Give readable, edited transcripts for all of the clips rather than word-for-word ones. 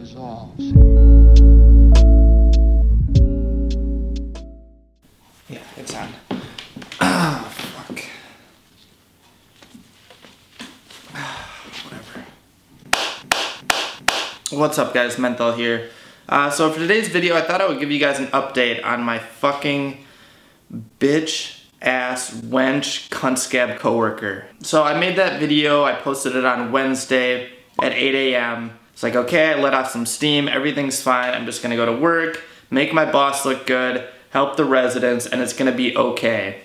dissolves. Yeah, it's on. Ah, fuck. Whatever. What's up, guys? Menthol here. So for today's video, I thought I would give you guys an update on my fucking bitch ass wench cunt scab coworker. So I made that video, I posted it on Wednesday at 8 a.m. It's like, okay, I let off some steam, everything's fine, I'm just gonna go to work, make my boss look good, help the residents, and it's gonna be okay.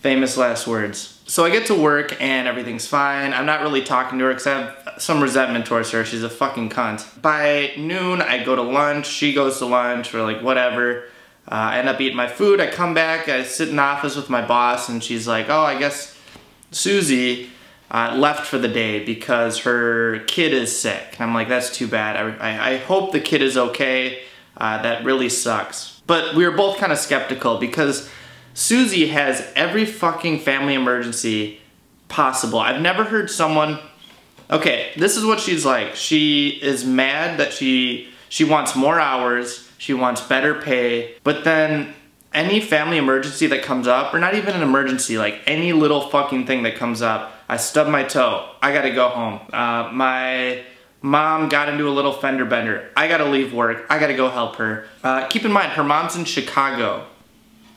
Famous last words. So I get to work and everything's fine. I'm not really talking to her because I have some resentment towards her. She's a fucking cunt. By noon, I go to lunch, she goes to lunch, we're like, whatever. I end up eating my food, I come back, I sit in the office with my boss, and she's like, oh, I guess Susie left for the day because her kid is sick. And I'm like, that's too bad. I hope the kid is okay. That really sucks. But we were both kind of skeptical because Susie has every fucking family emergency possible. I've never heard someone... Okay, this is what she's like. She is mad that she wants more hours, she wants better pay, but then any family emergency that comes up, or not even an emergency, like any little fucking thing that comes up, I stub my toe, I gotta go home. My mom got into a little fender bender, I gotta leave work, I gotta go help her. Keep in mind, her mom's in Chicago.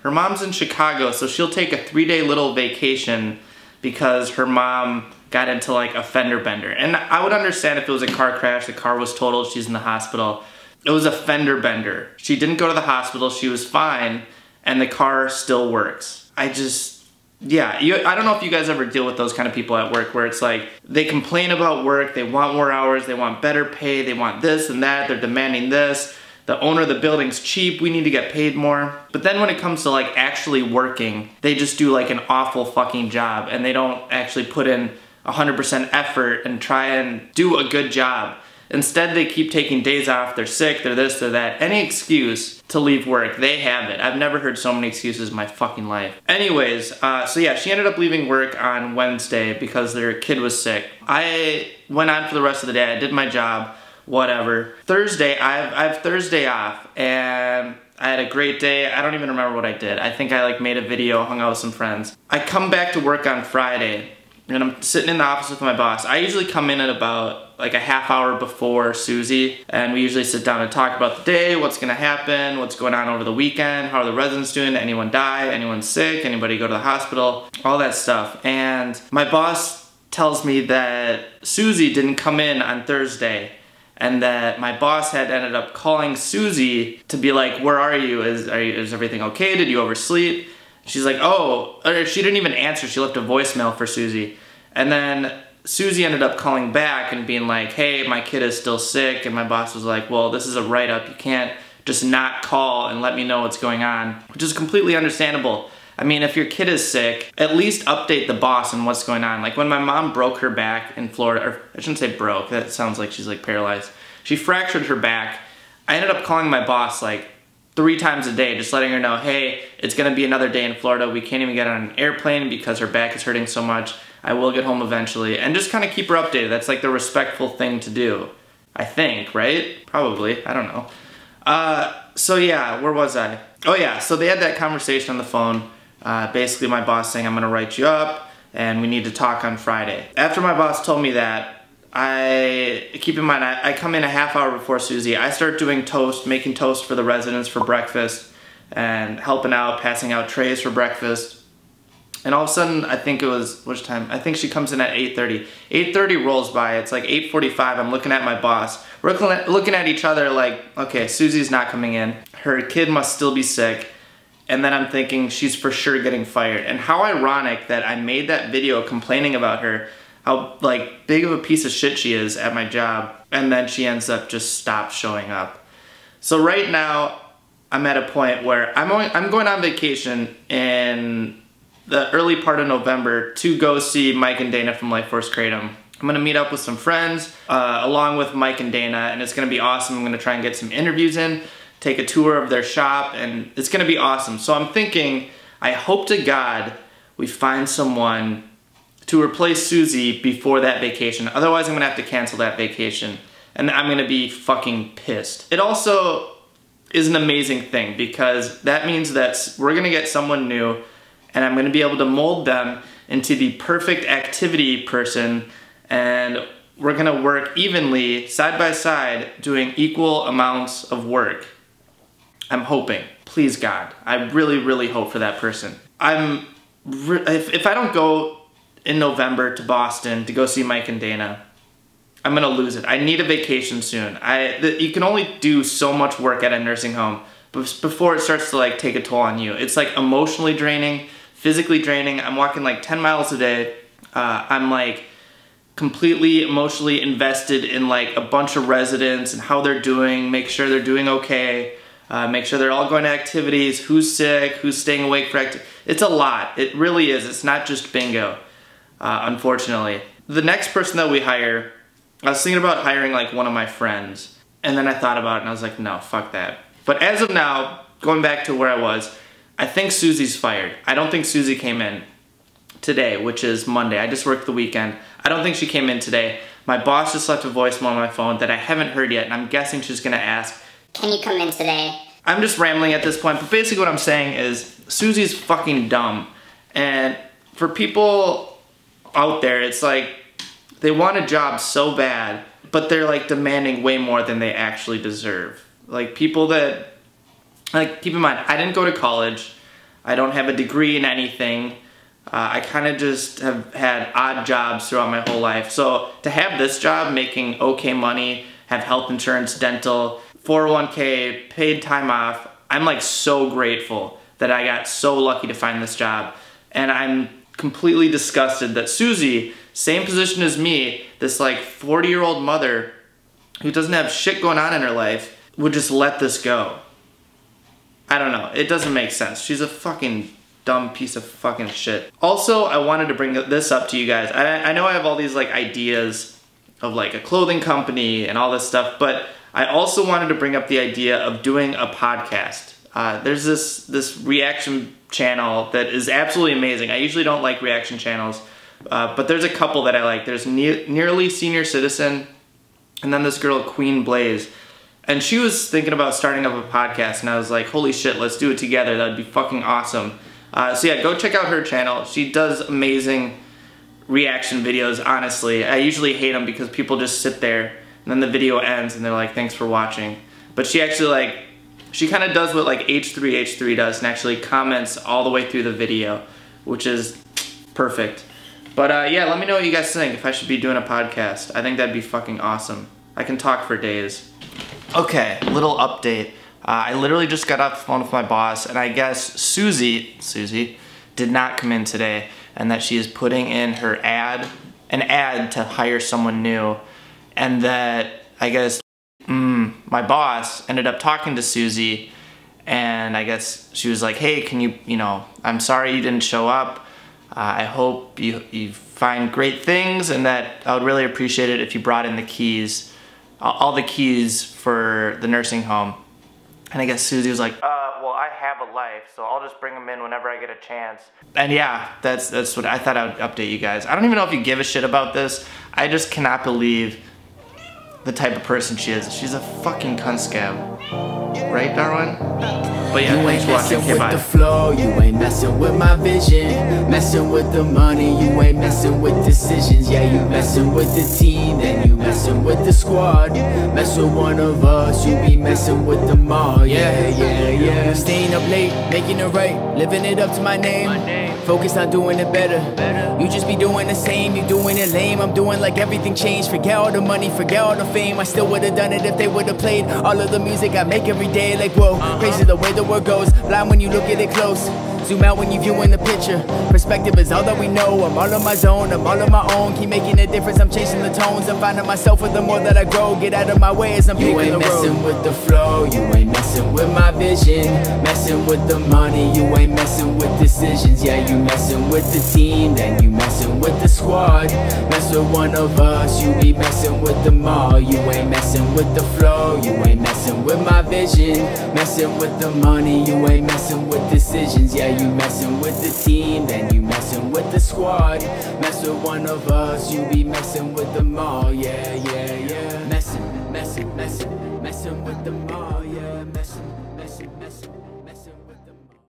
Her mom's in Chicago, so she'll take a 3-day little vacation because her mom got into like a fender bender. And I would understand if it was a car crash, the car was totaled, she's in the hospital. It was a fender bender. She didn't go to the hospital, she was fine, and the car still works. I don't know if you guys ever deal with those kind of people at work where it's like, they complain about work, they want more hours, they want better pay, they want this and that, they're demanding this. The owner of the building's cheap, we need to get paid more. But then when it comes to like actually working, they just do like an awful fucking job and they don't actually put in 100% effort and try and do a good job. Instead, they keep taking days off, they're sick, they're this, they're that. Any excuse to leave work, they have it. I've never heard so many excuses in my fucking life. Anyways, so yeah, she ended up leaving work on Wednesday because their kid was sick. I went on for the rest of the day, I did my job, whatever. Thursday, I have Thursday off, and I had a great day. I don't even remember what I did. I think I like made a video, hung out with some friends. I come back to work on Friday, and I'm sitting in the office with my boss. I usually come in at about like a half hour before Susie, and we usually sit down and talk about the day, what's gonna happen, what's going on over the weekend, how are the residents doing, anyone die, anyone sick, anybody go to the hospital, all that stuff. And my boss tells me that Susie didn't come in on Thursday, and that my boss had ended up calling Susie to be like, where are you? Is everything okay? Did you oversleep? She's like, oh, or she didn't even answer. She left a voicemail for Susie. And then Susie ended up calling back and being like, hey, my kid is still sick. And my boss was like, well, this is a write-up. You can't just not call and let me know what's going on, which is completely understandable. I mean, if your kid is sick, at least update the boss on what's going on. Like when my mom broke her back in Florida, or I shouldn't say broke, that sounds like she's like paralyzed. She fractured her back. I ended up calling my boss like 3 times a day, just letting her know, hey, it's gonna be another day in Florida. We can't even get on an airplane because her back is hurting so much. I will get home eventually. And just kind of keep her updated. That's like the respectful thing to do. I think, right? Probably, I don't know. So yeah, where was I? Oh yeah, so they had that conversation on the phone. Basically my boss saying, I'm gonna write you up and we need to talk on Friday. After my boss told me that, keep in mind, I come in a half hour before Susie. I start doing toast, making toast for the residents for breakfast and helping out, passing out trays for breakfast. And all of a sudden, I think it was, which time? I think she comes in at 8:30. 8:30 rolls by, it's like 8:45, I'm looking at my boss. We're looking at each other like, okay, Susie's not coming in. Her kid must still be sick. And then I'm thinking she's for sure getting fired. And how ironic that I made that video complaining about her, how like big of a piece of shit she is at my job, and then she ends up just stop showing up. So right now, I'm at a point where I'm going on vacation in the early part of November to go see Mike and Dana from Life Force Kratom. I'm gonna meet up with some friends along with Mike and Dana, and it's gonna be awesome. I'm gonna try and get some interviews in, take a tour of their shop, and it's gonna be awesome. So I'm thinking, I hope to God we find someone to replace Susie before that vacation. Otherwise I'm gonna have to cancel that vacation. and I'm gonna be fucking pissed. It also is an amazing thing because that means that we're gonna get someone new and I'm gonna be able to mold them into the perfect activity person, and we're gonna work evenly, side by side, doing equal amounts of work. I'm hoping. Please God, I really, really hope for that person. If I don't go in November to Boston to go see Mike and Dana, I'm gonna lose it. I need a vacation soon. You can only do so much work at a nursing home before it starts to like take a toll on you. It's like emotionally draining, physically draining. I'm walking like 10 miles a day. I'm like completely emotionally invested in like a bunch of residents and how they're doing, make sure they're doing okay, make sure they're all going to activities, who's sick, who's staying awake for activities. It's a lot. It really is. It's not just bingo, unfortunately. The next person that we hire, I was thinking about hiring like one of my friends, and then I thought about it and I was like, no, fuck that. But as of now, going back to where I was, I think Susie's fired. I don't think Susie came in today, which is Monday. I just worked the weekend. I don't think she came in today. My boss just left a voicemail on my phone that I haven't heard yet, and I'm guessing she's gonna ask, can you come in today? I'm just rambling at this point, but basically what I'm saying is Susie's fucking dumb. And for people out there, it's like, they want a job so bad, but they're like demanding way more than they actually deserve. Like people that, like keep in mind, I didn't go to college. I don't have a degree in anything. I kind of just have had odd jobs throughout my whole life. So to have this job making okay money, have health insurance, dental, 401k, paid time off, I'm like so grateful that I got so lucky to find this job. And I'm completely disgusted that Susie, same position as me, this like 40-year-old mother who doesn't have shit going on in her life, would just let this go. I don't know, it doesn't make sense. She's a fucking dumb piece of fucking shit. Also, I wanted to bring this up to you guys. I know I have all these like ideas of like a clothing company and all this stuff, but I also wanted to bring up the idea of doing a podcast. There's this reaction channel that is absolutely amazing. I usually don't like reaction channels, but there's a couple that I like. There's Nearly Senior Citizen, and then this girl, Queen Blaze. And she was thinking about starting up a podcast, and I was like, holy shit, let's do it together. That would be fucking awesome. So yeah, go check out her channel. She does amazing reaction videos, honestly. I usually hate them because people just sit there, and then the video ends, and they're like, thanks for watching. But she actually like, she kind of does what like H3 does, and actually comments all the way through the video, which is perfect. But yeah, let me know what you guys think, if I should be doing a podcast. I think that'd be fucking awesome. I can talk for days. Okay, little update. I literally just got off the phone with my boss, and I guess Susie did not come in today, and that she is putting in her an ad to hire someone new, and that I guess my boss ended up talking to Susie, and I guess she was like, hey, can you know, I'm sorry you didn't show up. I hope you find great things, and that I would really appreciate it if you brought in the keys, all the keys for the nursing home. And I guess Susie was like, well, I have a life, so I'll just bring them in whenever I get a chance. And yeah, that's what I thought I would update you guys. I don't even know if you give a shit about this. I just cannot believe the type of person she is. She's a fucking cunt scab. Right, Darwin? But yeah, thanks for watching. Okay, bye. You ain't messing with the flow, you ain't messing with my vision. Messing with the money, you ain't messing with decisions. Yeah, you messing with the team, then you messing with the squad. Mess with one of us, you be messing with them all. Yeah. Staying up late, making it right, living it up to my name. Focused on doing it better. You just be doing the same, you doing it lame. I'm doing like everything changed. Forget all the money, forget all the fame. I still would've done it if they would've played all of the music I make every day. Like whoa, crazy the way the world goes. Blind when you look at it close. Zoom out when you viewing the picture. Perspective is all that we know. I'm all on my zone, I'm all on my own. Keep making a difference, I'm chasing the tones. I'm finding myself with the more that I grow. Get out of my way as I'm picking the road. You ain't messing with the flow, you ain't messing with my vision. Messing with the money, you ain't messing with decisions. Yeah, you messing with the team, then you messing with the squad. Mess with one of us, you be messing with them all. You ain't messing with the flow, you ain't messing with my vision. Messing with the money, you ain't messing with decisions. Yeah, you messing with the team, then you messing with the squad. Mess with one of us, you be messing with them all. Yeah. Messing. messin', messin', messin' with the mob, yeah, messin', messin', messin'.